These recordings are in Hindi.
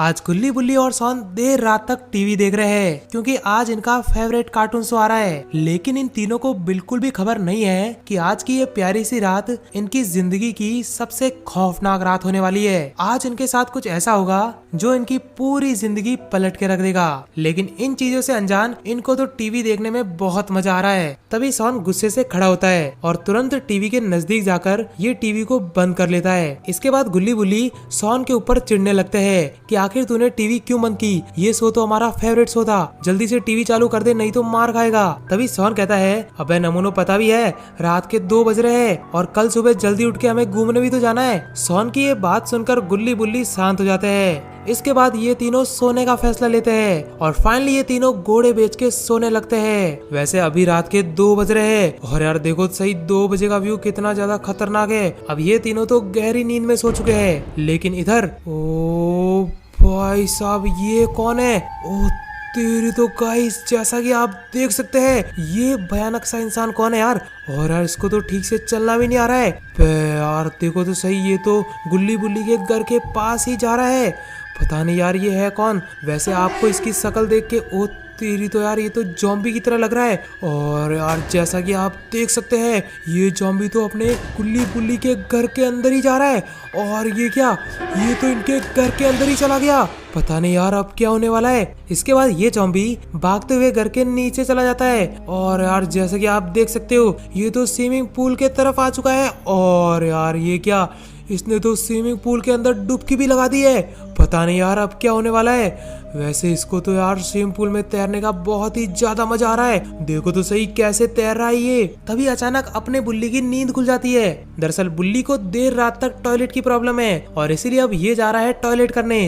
आज गुल्ली बुल्ली और सोन देर रात तक टीवी देख रहे हैं क्योंकि आज इनका फेवरेट कार्टून शो आ रहा है। लेकिन इन तीनों को बिल्कुल भी खबर नहीं है कि आज की ये प्यारी सी रात इनकी जिंदगी की सबसे खौफनाक रात होने वाली है। आज इनके साथ कुछ ऐसा होगा जो इनकी पूरी जिंदगी पलट के रख देगा। लेकिन इन चीजों से अनजान इनको तो टीवी देखने में बहुत मजा आ रहा है। तभी सोन गुस्से से खड़ा होता है और तुरंत टीवी के नजदीक जाकर ये टीवी को बंद कर लेता है। इसके बाद गुल्ली बुल्ली सोन के ऊपर चिढ़ने लगते हैं कि आखिर तूने टीवी क्यों बंद की, ये शो तो हमारा फेवरेट शो था, जल्दी से टीवी चालू कर दे नहीं तो मार खाएगा। तभी सोन कहता है अबे नमूनो पता भी है रात के 2 बज रहे हैं और कल सुबह जल्दी उठ के हमें घूमने भी तो जाना है। सोन की ये बात सुनकर गुल्ली बुल्ली शांत हो जाते हैं। इसके बाद ये तीनों सोने का फैसला लेते हैं और फाइनली ये तीनों घोड़े बेच के सोने लगते हैं। वैसे अभी रात के 2 बज रहे हैं और यार देखो सही 2 बजे का व्यू कितना ज्यादा खतरनाक है। अब ये तीनों तो गहरी नींद में सो चुके हैं। लेकिन इधर ओ भाई साहब ये कौन है? ओ तेरी तो गाइस जैसा कि आप देख सकते हैं ये भयानक सा इंसान कौन है यार। और यार इसको तो ठीक से चलना भी नहीं आ रहा है। यार देखो तो सही ये तो गुल्ली बुल्ली के घर के पास ही जा रहा है। पता नहीं यार ये है कौन। वैसे आपको इसकी शक्ल देख के ओ तेरी तो यार ये तो जॉम्बी की तरह लग रहा है। और यार जैसा कि आप देख सकते हैं ये जॉम्बी तो अपने गुल्ली बुल्ली के घर के अंदर ही जा रहा है। और ये क्या, ये तो इनके घर के अंदर ही चला गया। पता नहीं यार अब क्या होने वाला है। इसके बाद ये जॉम्बी भागते हुए घर के नीचे चला जाता है। और यार जैसा कि आप देख सकते हो ये तो स्विमिंग पूल के तरफ आ चुका है। और यार ये क्या, इसने तो स्विमिंग पूल के अंदर डुबकी भी लगा दी है। पता नहीं यार अब क्या होने वाला है। वैसे इसको तो यार स्विमिंग पूल में तैरने का बहुत ही ज्यादा मजा आ रहा है। देखो तो सही कैसे तैर रहा है ये। तभी अचानक अपने बुल्ली की नींद खुल जाती है। दरअसल बुल्ली को देर रात तक टॉयलेट की प्रॉब्लम है और इसीलिए अब ये जा रहा है टॉयलेट करने।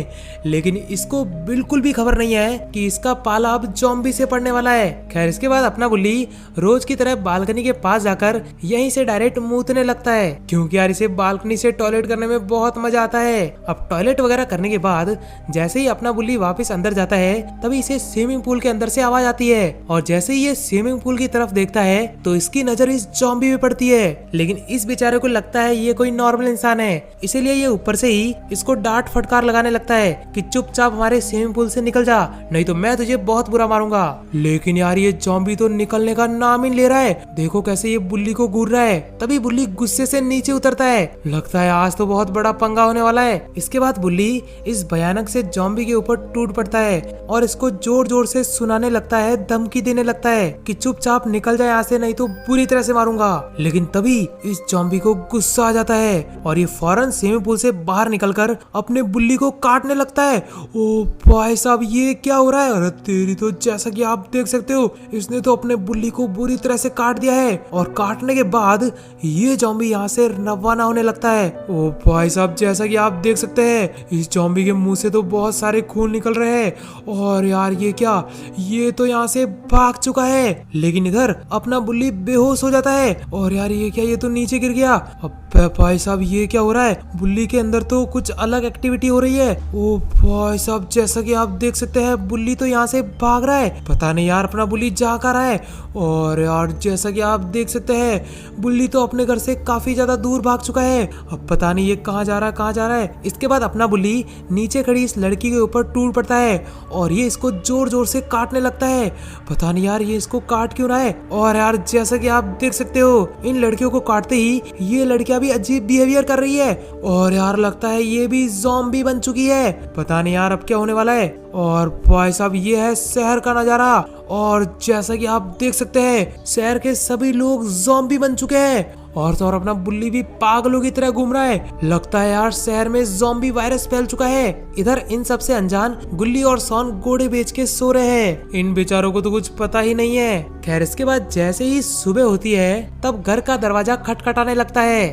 लेकिन इसको बिल्कुल भी खबर नहीं है कि इसका पाला अब जॉम्बी से पड़ने वाला है। खैर इसके बाद अपना बुल्ली रोज की तरह बालकनी के पास जाकर यहीं से डायरेक्ट मूतने लगता है क्योंकि यार इसे बालकनी से टॉयलेट करने में बहुत मजा आता है। अब टॉयलेट वगैरह करने के बाद जैसे ही अपना बुल्ली वापस अंदर जाता है तभी इसे स्विमिंग पूल के अंदर से आवाज आती है। और जैसे ही ये स्विमिंग पूल की तरफ देखता है तो इसकी नजर इस जॉम्बी पे पड़ती है। लेकिन इस बेचारे को लगता है ये कोई नॉर्मल इंसान है, इसीलिए ये ऊपर से ही इसको डांट फटकार लगाने लगता है कि चुपचाप हमारे स्विमिंग पूल से निकल जा नहीं तो मैं तुझे बहुत बुरा मारूंगा। लेकिन यार ये जॉम्बी तो निकलने का नाम ही ले रहा है। देखो कैसे ये बुल्ली को घूर रहा है। तभी बुल्ली गुस्से से नीचे उतरता है। लगता है आज तो बहुत बड़ा पंगा होने वाला है। इसके बाद बुल्ली इस भयानक से जॉम्बी के ऊपर टूट पड़ता है और इसको जोर जोर से सुनाने लगता है, धमकी देने लगता है कि चुपचाप निकल जाए यहाँ से नहीं तो बुरी तरह से मारूंगा। लेकिन तभी इस जॉम्बी को गुस्सा आ जाता है और ये फौरन स्विमिंग पूल से बाहर निकलकर अपने बुल्ली को काटने लगता है। ओ भाई साहब ये क्या हो रहा है? अरे तेरी तो जैसा कि आप देख सकते हो इसने तो अपने बुल्ली को बुरी तरह से काट दिया है। और काटने के बाद ये जॉम्बी यहाँ से रवाना होने लगता है। ओ भाई साहब जैसा कि आप देख सकते हैं इस जॉम्बी के मुंह से तो बहुत सारे खून निकल रहे हैं। और यार ये क्या, ये तो यहाँ से भाग चुका है। लेकिन इधर अपना बुल्ली बेहोश हो जाता है। और यार ये क्या, ये तो नीचे गिर गया। अब भाई साहब ये क्या हो रहा है? बुल्ली के अंदर तो कुछ अलग एक्टिविटी हो रही है। ओ भाई साहब जैसा कि आप देख सकते हैं बुल्ली तो यहाँ से भाग रहा है। पता नहीं यार अपना बुल्ली जा कर रहा है। और यार जैसा कि आप देख सकते हैं बुल्ली तो अपने घर से काफी ज्यादा दूर भाग चुका है। अब पता नहीं ये कहाँ जा रहा है, कहाँ जा रहा है। इसके बाद अपना बुल्ली नीचे खड़ी इस लड़की के ऊपर टूट पड़ता है और ये इसको जोर जोर से काटने लगता है। पता नहीं यार ये इसको काट क्यों रहा है। और यार जैसा कि आप देख सकते हो इन लड़कियों को काटते ही ये लड़कियां भी अजीब बिहेवियर कर रही है। और यार लगता है ये भी ज़ॉम्बी बन चुकी है। पता नहीं यार अब क्या होने वाला है। और भाई साहब ये है शहर का नजारा और जैसा कि आप देख सकते हैं शहर के सभी लोग ज़ॉम्बी बन चुके हैं। और तो और अपना बुल्ली भी पागलों की तरह घूम रहा है। लगता है यार शहर में ज़ॉम्बी वायरस फैल चुका है। इधर इन सब से अनजान गुल्ली और सोन घोड़े बेच के सो रहे हैं। इन बेचारों को तो कुछ पता ही नहीं है। खैर इसके बाद जैसे ही सुबह होती है तब घर का दरवाजा खटखटाने लगता है।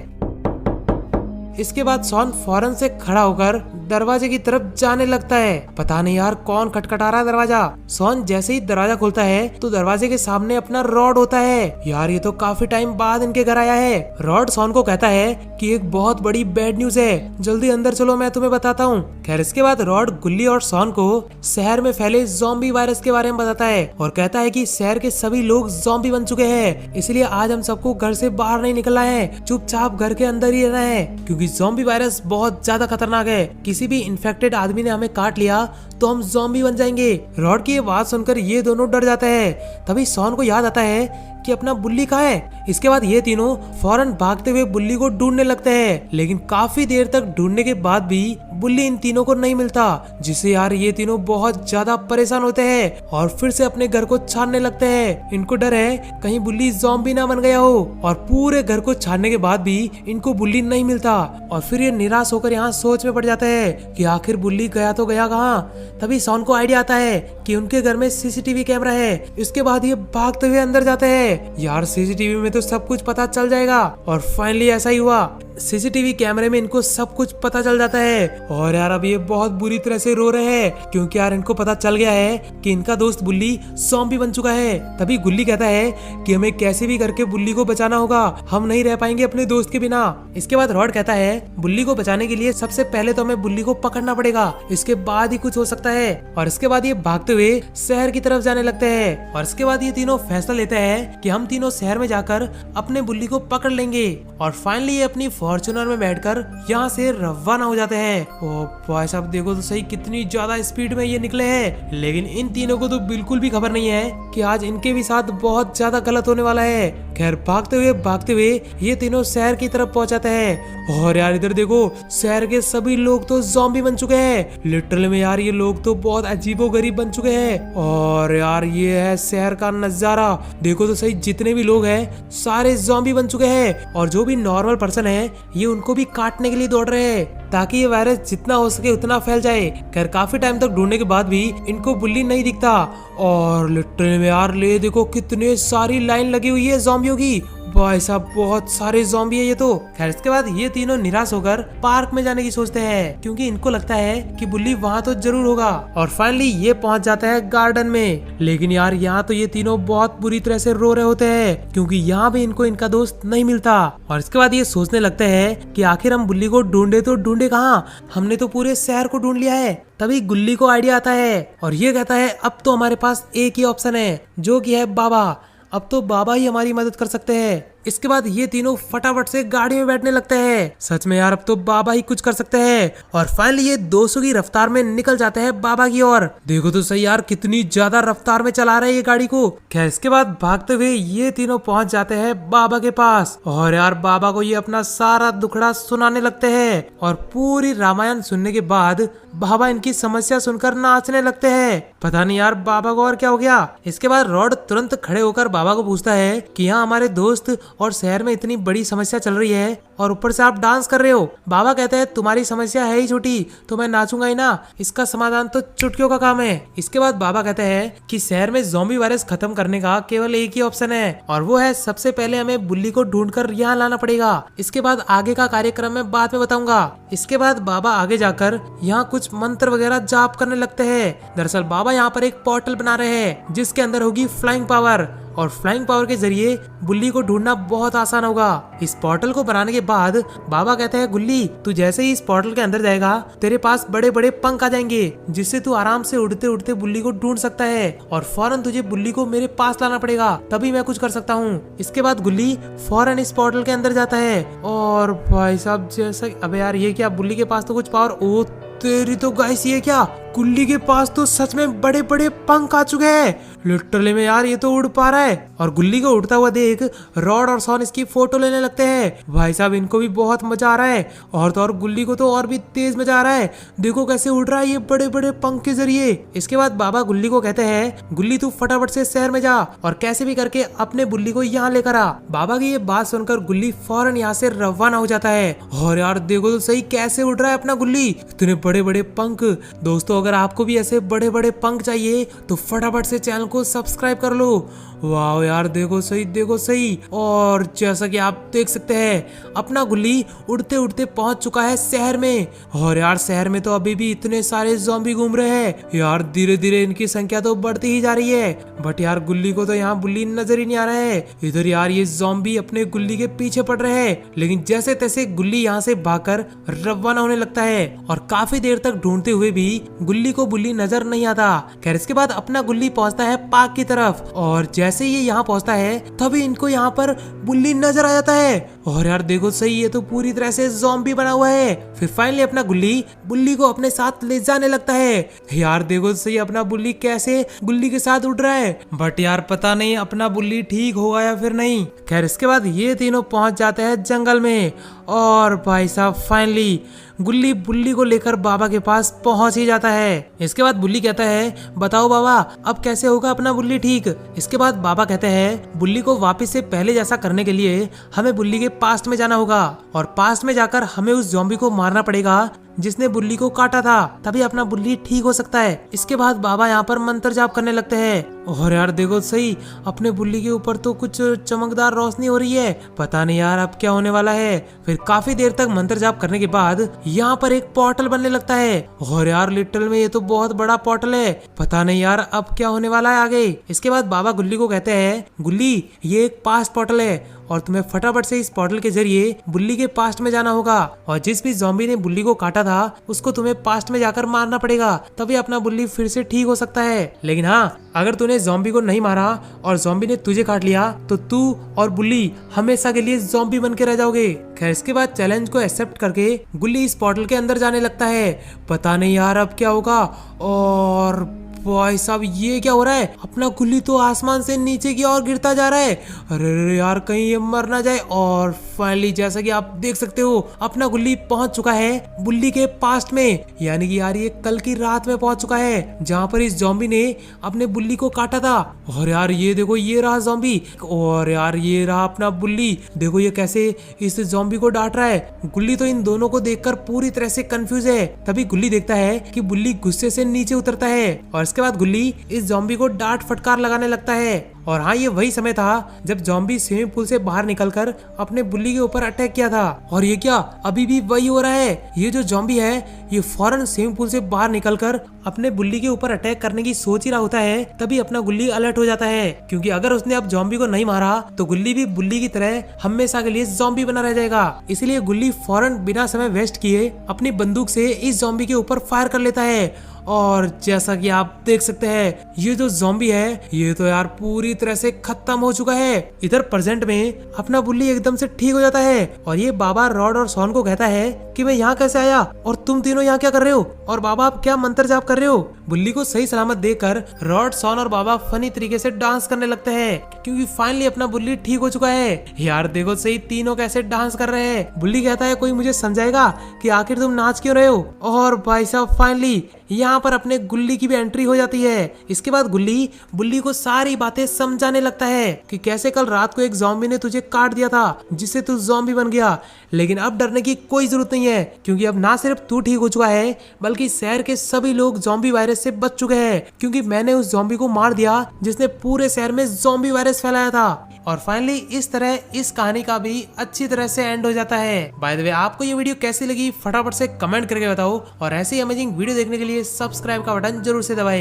इसके बाद सोन फौरन से खड़ा होकर दरवाजे की तरफ जाने लगता है। पता नहीं यार कौन खटखटा रहा है दरवाजा। सोन जैसे ही दरवाजा खोलता है तो दरवाजे के सामने अपना रॉड होता है। यार ये तो काफी टाइम बाद इनके घर आया है। रॉड सोन को कहता है कि एक बहुत बड़ी बैड न्यूज है, जल्दी अंदर चलो मैं तुम्हें बताता हूँ। खैर इसके बाद रॉड गुल्ली और सोन को शहर में फैले ज़ॉम्बी वायरस के बारे में बताता है और कहता है कि शहर के सभी लोग ज़ॉम्बी बन चुके हैं, इसलिए आज हम सबको घर से बाहर नहीं निकलना है, चुपचाप घर के अंदर ही रहना है क्योंकि ज़ॉम्बी वायरस बहुत ज्यादा खतरनाक है। किसी किसी भी इन्फेक्टेड आदमी ने हमें काट लिया तो हम ज़ॉम्बी बन जाएंगे। रॉड की ये बात सुनकर ये दोनों डर जाता है। तभी शॉन को याद आता है कि अपना बुल्ली कहाँ है। इसके बाद ये तीनों फौरन भागते हुए बुल्ली को ढूंढने लगते हैं, लेकिन काफी देर तक ढूंढने के बाद भी बुल्ली इन तीनों को नहीं मिलता, जिससे यार ये तीनों बहुत ज्यादा परेशान होते हैं और फिर से अपने घर को छानने लगते हैं। इनको डर है कहीं बुल्ली ज़ॉम्बी ना बन गया हो, और पूरे घर को छानने के बाद भी इनको बुल्ली नहीं मिलता। और फिर ये निराश होकर यहाँ सोच में पड़ जाता है कि आखिर बुल्ली गया तो गया कहाँ। तभी शॉन को आइडिया आता है कि उनके घर में सीसीटीवी कैमरा है। इसके बाद ये भागते हुए अंदर जाते हैं। यार सीसीटीवी में तो सब कुछ पता चल जाएगा, और फाइनली ऐसा ही हुआ। सीसीटीवी कैमरे में इनको सब कुछ पता चल जाता है। और यार अब ये बहुत बुरी तरह से रो रहे हैं, क्योंकि यार इनको पता चल गया है कि इनका दोस्त बुल्ली ज़ॉम्बी बन चुका है। तभी गुल्ली कहता है कि हमें कैसे भी करके बुल्ली को बचाना होगा, हम नहीं रह पाएंगे अपने दोस्त के बिना। इसके बाद रॉड कहता है बुल्ली को बचाने के लिए सबसे पहले तो हमें बुल्ली को पकड़ना पड़ेगा, इसके बाद ही कुछ हो सकता है। और इसके बाद ये भागते हुए शहर की तरफ जाने लगते हैं। और इसके बाद ये तीनों फैसला लेते हैं कि हम तीनों शहर में जाकर अपने बुल्ली को पकड़ लेंगे। और फाइनली ये अपनी फॉर्च्यूनर में बैठकर यहाँ से रवाना हो जाते हैं। ओ भाई साहब देखो तो सही कितनी ज्यादा स्पीड में ये निकले हैं, लेकिन इन तीनों को तो बिल्कुल भी खबर नहीं है कि आज इनके भी साथ बहुत ज्यादा गलत होने वाला है। खैर भागते हुए ये तीनों शहर की तरफ पहुंचाते हैं। और यार इधर देखो शहर के सभी लोग तो ज़ॉम्बी बन चुके हैं। लिटरली में यार ये लोग तो बहुत अजीबोगरीब बन चुके हैं। और यार ये है शहर का नजारा, देखो तो सही जितने भी लोग हैं सारे ज़ॉम्बी बन चुके हैं, और जो भी नॉर्मल पर्सन है ये उनको भी काटने के लिए दौड़ रहे हैं ताकि ये वायरस जितना हो सके उतना फैल जाए। खैर काफी टाइम तक ढूंढने के बाद भी इनको बुल्ली नहीं दिखता। और लिटरली में यार ले देखो कितने सारी लाइन लगी हुई है ज़ॉम्बियों की, भाई साहब बहुत सारे ज़ॉम्बी है ये तो। खैर इसके बाद ये तीनों निराश होकर पार्क में जाने की सोचते हैं, क्योंकि इनको लगता है कि बुल्ली वहाँ तो जरूर होगा। और फाइनली ये पहुंच जाता है गार्डन में, लेकिन यार यहाँ तो ये तीनों बहुत बुरी तरह से रो रहे होते हैं, क्योंकि यहाँ भी इनको इनका दोस्त नहीं मिलता। और इसके बाद ये सोचने लगते हैं कि आखिर हम बुल्ली को ढूंढे तो ढूंढे कहाँ, हमने तो पूरे शहर को ढूंढ लिया है। तभी गुल्ली को आइडिया आता है और ये कहता है अब तो हमारे पास एक ही ऑप्शन है, जो कि है बाबा। अब तो बाबा ही हमारी मदद कर सकते हैं। इसके बाद ये तीनों फटाफट से गाड़ी में बैठने लगते हैं। सच में यार अब तो बाबा ही कुछ कर सकते हैं। और फाइनली ये 200 की रफ्तार में निकल जाते हैं बाबा की ओर। देखो तो सही यार कितनी ज्यादा रफ्तार में चला रहे हैं ये गाड़ी को। खैर इसके बाद भागते हुए ये तीनों पहुंच जाते हैं बाबा के पास। और यार बाबा को ये अपना सारा दुखड़ा सुनाने लगते हैं, और पूरी रामायण सुनने के बाद बाबा इनकी समस्या सुनकर नाचने लगते हैं। पता नहीं यार बाबा को और क्या हो गया। इसके बाद रॉड तुरंत खड़े होकर बाबा को पूछता है कि यहाँ हमारे दोस्त और शहर में इतनी बड़ी समस्या चल रही है और ऊपर से आप डांस कर रहे हो। बाबा कहते हैं तुम्हारी समस्या है ही छोटी तो मैं नाचूंगा ही ना, इसका समाधान तो चुटकियों का काम है। इसके बाद बाबा कहते हैं कि शहर में ज़ॉम्बी वायरस खत्म करने का केवल एक ही ऑप्शन है, और वो है सबसे पहले हमें बुल्ली को ढूंढकर यहाँ लाना पड़ेगा। इसके बाद आगे का कार्यक्रम मैं बाद में बताऊंगा। इसके बाद बाबा आगे जाकर यहाँ कुछ मंत्र वगैरह जाप करने लगते हैं। दरअसल बाबा यहाँ पर एक पोर्टल बना रहे हैं जिसके अंदर होगी फ्लाइंग पावर, और फ्लाइंग पावर के जरिए बुल्ली को ढूंढना बहुत आसान होगा। इस पोर्टल को बनाने के बाद बाबा कहते हैं गुल्ली तू जैसे ही इस पोर्टल के अंदर जाएगा तेरे पास बड़े बड़े पंख आ जाएंगे, जिससे तू आराम से उड़ते उड़ते बुल्ली को ढूंढ सकता है, और फौरन तुझे बुल्ली को मेरे पास लाना पड़ेगा तभी मैं कुछ कर सकता हूँ। इसके बाद गुल्ली फौरन इस पोर्टल के अंदर जाता है। और भाई साहब जैसा अबे यार ये क्या, बुल्ली के पास तो कुछ पावर, ओ तेरी तो गाइस ये क्या, गुल्ली के पास तो सच में बड़े बड़े पंख आ चुके हैं। लिटरली में यार ये तो उड़ पा रहा है। और गुल्ली को उड़ता हुआ देख रॉड और शॉन इसकी फोटो लेने लगते हैं। भाई साहब इनको भी बहुत मजा आ रहा है, और तो और गुल्ली को तो और भी तेज मजा आ रहा है। देखो कैसे उड़ रहा है ये बड़े बड़े पंख के जरिए। इसके बाद बाबा गुल्ली को कहते हैं गुल्ली तू फटाफट से शहर में जा और कैसे भी करके अपने बुल्ली को यहाँ लेकर आ। बाबा की ये बात सुनकर गुल्ली फौरन यहाँ से रवाना हो जाता है। और यार देखो तो सही कैसे उड़ रहा है अपना गुल्ली, इतने बड़े बड़े पंख। दोस्तों अगर आपको भी ऐसे बड़े बड़े पंख चाहिए तो फटाफट से चैनल को सब्सक्राइब कर लो। वाह यार देखो सही। और जैसा कि आप देख सकते हैं अपना गुल्ली उड़ते उड़ते पहुंच चुका है शहर में। और यार शहर में तो अभी भी इतने सारे ज़ॉम्बी घूम रहे हैं यार, धीरे धीरे इनकी संख्या तो बढ़ती ही जा रही है। बट यार गुल्ली को तो यहाँ बुल्ली नजर ही नहीं आ रहा है। इधर यार ये ज़ॉम्बी अपने गुल्ली के पीछे पड़ रहे हैं, लेकिन जैसे तैसे गुल्ली यहाँ से भागकर रवाना होने लगता है। और काफी देर तक ढूंढते हुए भी गुल्ली को बुल्ली नजर नहीं आता। खैर इसके बाद अपना गुल्ली पहुंचता है पार्क की तरफ, और जैसे ये यहाँ पहुंचता है तभी इनको यहाँ पर बुल्ली नजर आ जाता है। और यार देखो सही, ये तो पूरी तरह से ज़ॉम्बी बना हुआ है। फिर फाइनली अपना गुल्ली बुल्ली को अपने साथ ले जाने लगता है। यार देखो सही, अपना बुल्ली कैसे गुल्ली के साथ उड़ रहा है, बट यार पता नहीं अपना बुल्ली ठीक होगा या फिर नहीं। खैर इसके बाद ये तीनों पहुंच जाते हैं जंगल में, और भाई साहब फाइनली गुल्ली बुल्ली को लेकर बाबा के पास पहुंच ही जाता है। इसके बाद बुल्ली कहता है, बताओ बाबा अब कैसे होगा अपना बुल्ली ठीक। इसके बाद बाबा कहते हैं, बुल्ली को वापस से पहले जैसा करने के लिए हमें बुल्ली के पास्ट में जाना होगा, और पास्ट में जाकर हमें उस ज़ॉम्बी को मारना पड़ेगा जिसने बुल्ली को काटा था, तभी अपना बुल्ली ठीक हो सकता है। इसके बाद बाबा यहाँ पर मंत्र जाप करने लगते हैं। और यार देखो सही, अपने बुल्ली के ऊपर तो कुछ चमकदार रोशनी हो रही है, पता नहीं यार अब क्या होने वाला है। फिर काफी देर तक मंत्र जाप करने के बाद यहाँ पर एक पोर्टल बनने लगता है, और यार लिटरल में ये तो बहुत बड़ा पोर्टल है, पता नहीं यार अब क्या होने वाला है आगे। इसके बाद बाबा गुल्ली को कहते हैं, गुल्ली ये एक पास्ट पोर्टल है और तुम्हें फटाफट से इस पोर्टल के जरिए बुल्ली के पास्ट में जाना होगा, और जिस भी ज़ॉम्बी ने बुल्ली को काटा था उसको तुम्हें पास्ट में जाकर मारना पड़ेगा, तभी अपना बुल्ली फिर से ठीक हो सकता है। लेकिन हाँ, अगर तूने ज़ॉम्बी को नहीं मारा और ज़ॉम्बी ने तुझे काट लिया तो तू और बुल्ली हमेशा के लिए ज़ॉम्बी बन के रह जाओगे। खैर इसके बाद चैलेंज को एक्सेप्ट करके गुल्ली इस पोर्टल के अंदर जाने लगता है, पता नहीं यार अब क्या होगा। और भाई साहब ये क्या हो रहा है, अपना गुल्ली तो आसमान से नीचे की ओर गिरता जा रहा है, अरे यार कहीं ये मर ना जाए। और फाइनली जैसा कि आप देख सकते हो अपना गुल्ली पहुंच चुका है बुल्ली के पास्ट में, यानी कि यार ये कल की रात में पहुंच चुका है जहां पर इस ज़ॉम्बी ने अपने बुल्ली को काटा था। और यार ये देखो, ये रहा ज़ॉम्बी, और यार ये रहा अपना बुल्ली, देखो ये कैसे इस ज़ॉम्बी को डांट रहा है। गुल्ली तो इन दोनों को देखकर पूरी तरह से कंफ्यूज है। तभी गुल्ली देखता है कि बुल्ली गुस्से से नीचे उतरता है, और इसके बाद गुल्ली इस ज़ॉम्बी को डांट फटकार लगाने लगता है। और हाँ, ये वही समय था जब ज़ॉम्बी स्विमिंग पूल से बाहर निकलकर अपने बुल्ली के ऊपर अटैक किया था। और ये क्या अभी भी वही हो रहा है, ये जो ज़ॉम्बी है ये फौरन स्विमिंग पूल से बाहर निकलकर अपने बुल्ली के ऊपर अटैक करने की सोच ही रहा होता है। तभी अपना गुल्ली अलर्ट हो जाता है, क्योंकि अगर उसने अब ज़ॉम्बी को नहीं मारा तो गुल्ली भी बुल्ली की तरह हमेशा के लिए ज़ॉम्बी बना रह जाएगा। इसलिए गुल्ली फौरन बिना समय वेस्ट किए अपनी बंदूक से इस ज़ॉम्बी के ऊपर फायर कर लेता है। और जैसा कि आप देख सकते हैं ये जो ज़ॉम्बी है ये तो यार पूरी तरह से खत्म हो चुका है। इधर प्रेजेंट में अपना बुल्ली एकदम से ठीक हो जाता है, और ये बाबा रॉड और सॉन को कहता है कि मैं यहाँ कैसे आया और तुम तीनों यहाँ क्या कर रहे हो, और बाबा आप क्या मंत्र जाप कर रहे हो। बुल्ली को सही सलामत देखकर रॉड, सॉन और बाबा फनी तरीके से डांस करने लगते हैं, क्योंकि फाइनली अपना बुल्ली ठीक हो चुका है। यार देखो सही, तीनों कैसे डांस कर रहे हैं। बुल्ली कहता है, कोई मुझे समझाएगा कि आखिर तुम नाच क्यों रहे हो। और भाई साहब फाइनली यहाँ पर अपने गुल्ली की भी एंट्री हो जाती है। इसके बाद गुल्ली बुल्ली को सारी बातें समझाने लगता है कि कैसे कल रात को एक ज़ॉम्बी ने तुझे काट दिया था जिससे तू ज़ॉम्बी बन गया, लेकिन अब डरने की कोई जरूरत नहीं है, क्योंकि अब ना सिर्फ तू ठीक हो चुका है बल्कि शहर के सभी लोग ज़ॉम्बी वायरस से बच चुके हैं, क्योंकि मैंने उस ज़ॉम्बी को मार दिया जिसने पूरे शहर में ज़ॉम्बी वायरस फैलाया था। और फाइनली इस तरह इस कहानी का भी अच्छी तरह से एंड हो जाता है। बाय द वे, आपको ये वीडियो कैसी लगी फटाफट से कमेंट करके बताओ, और ऐसे ही अमेजिंग वीडियो देखने के लिए सब्सक्राइब का बटन जरूर से दबाएं।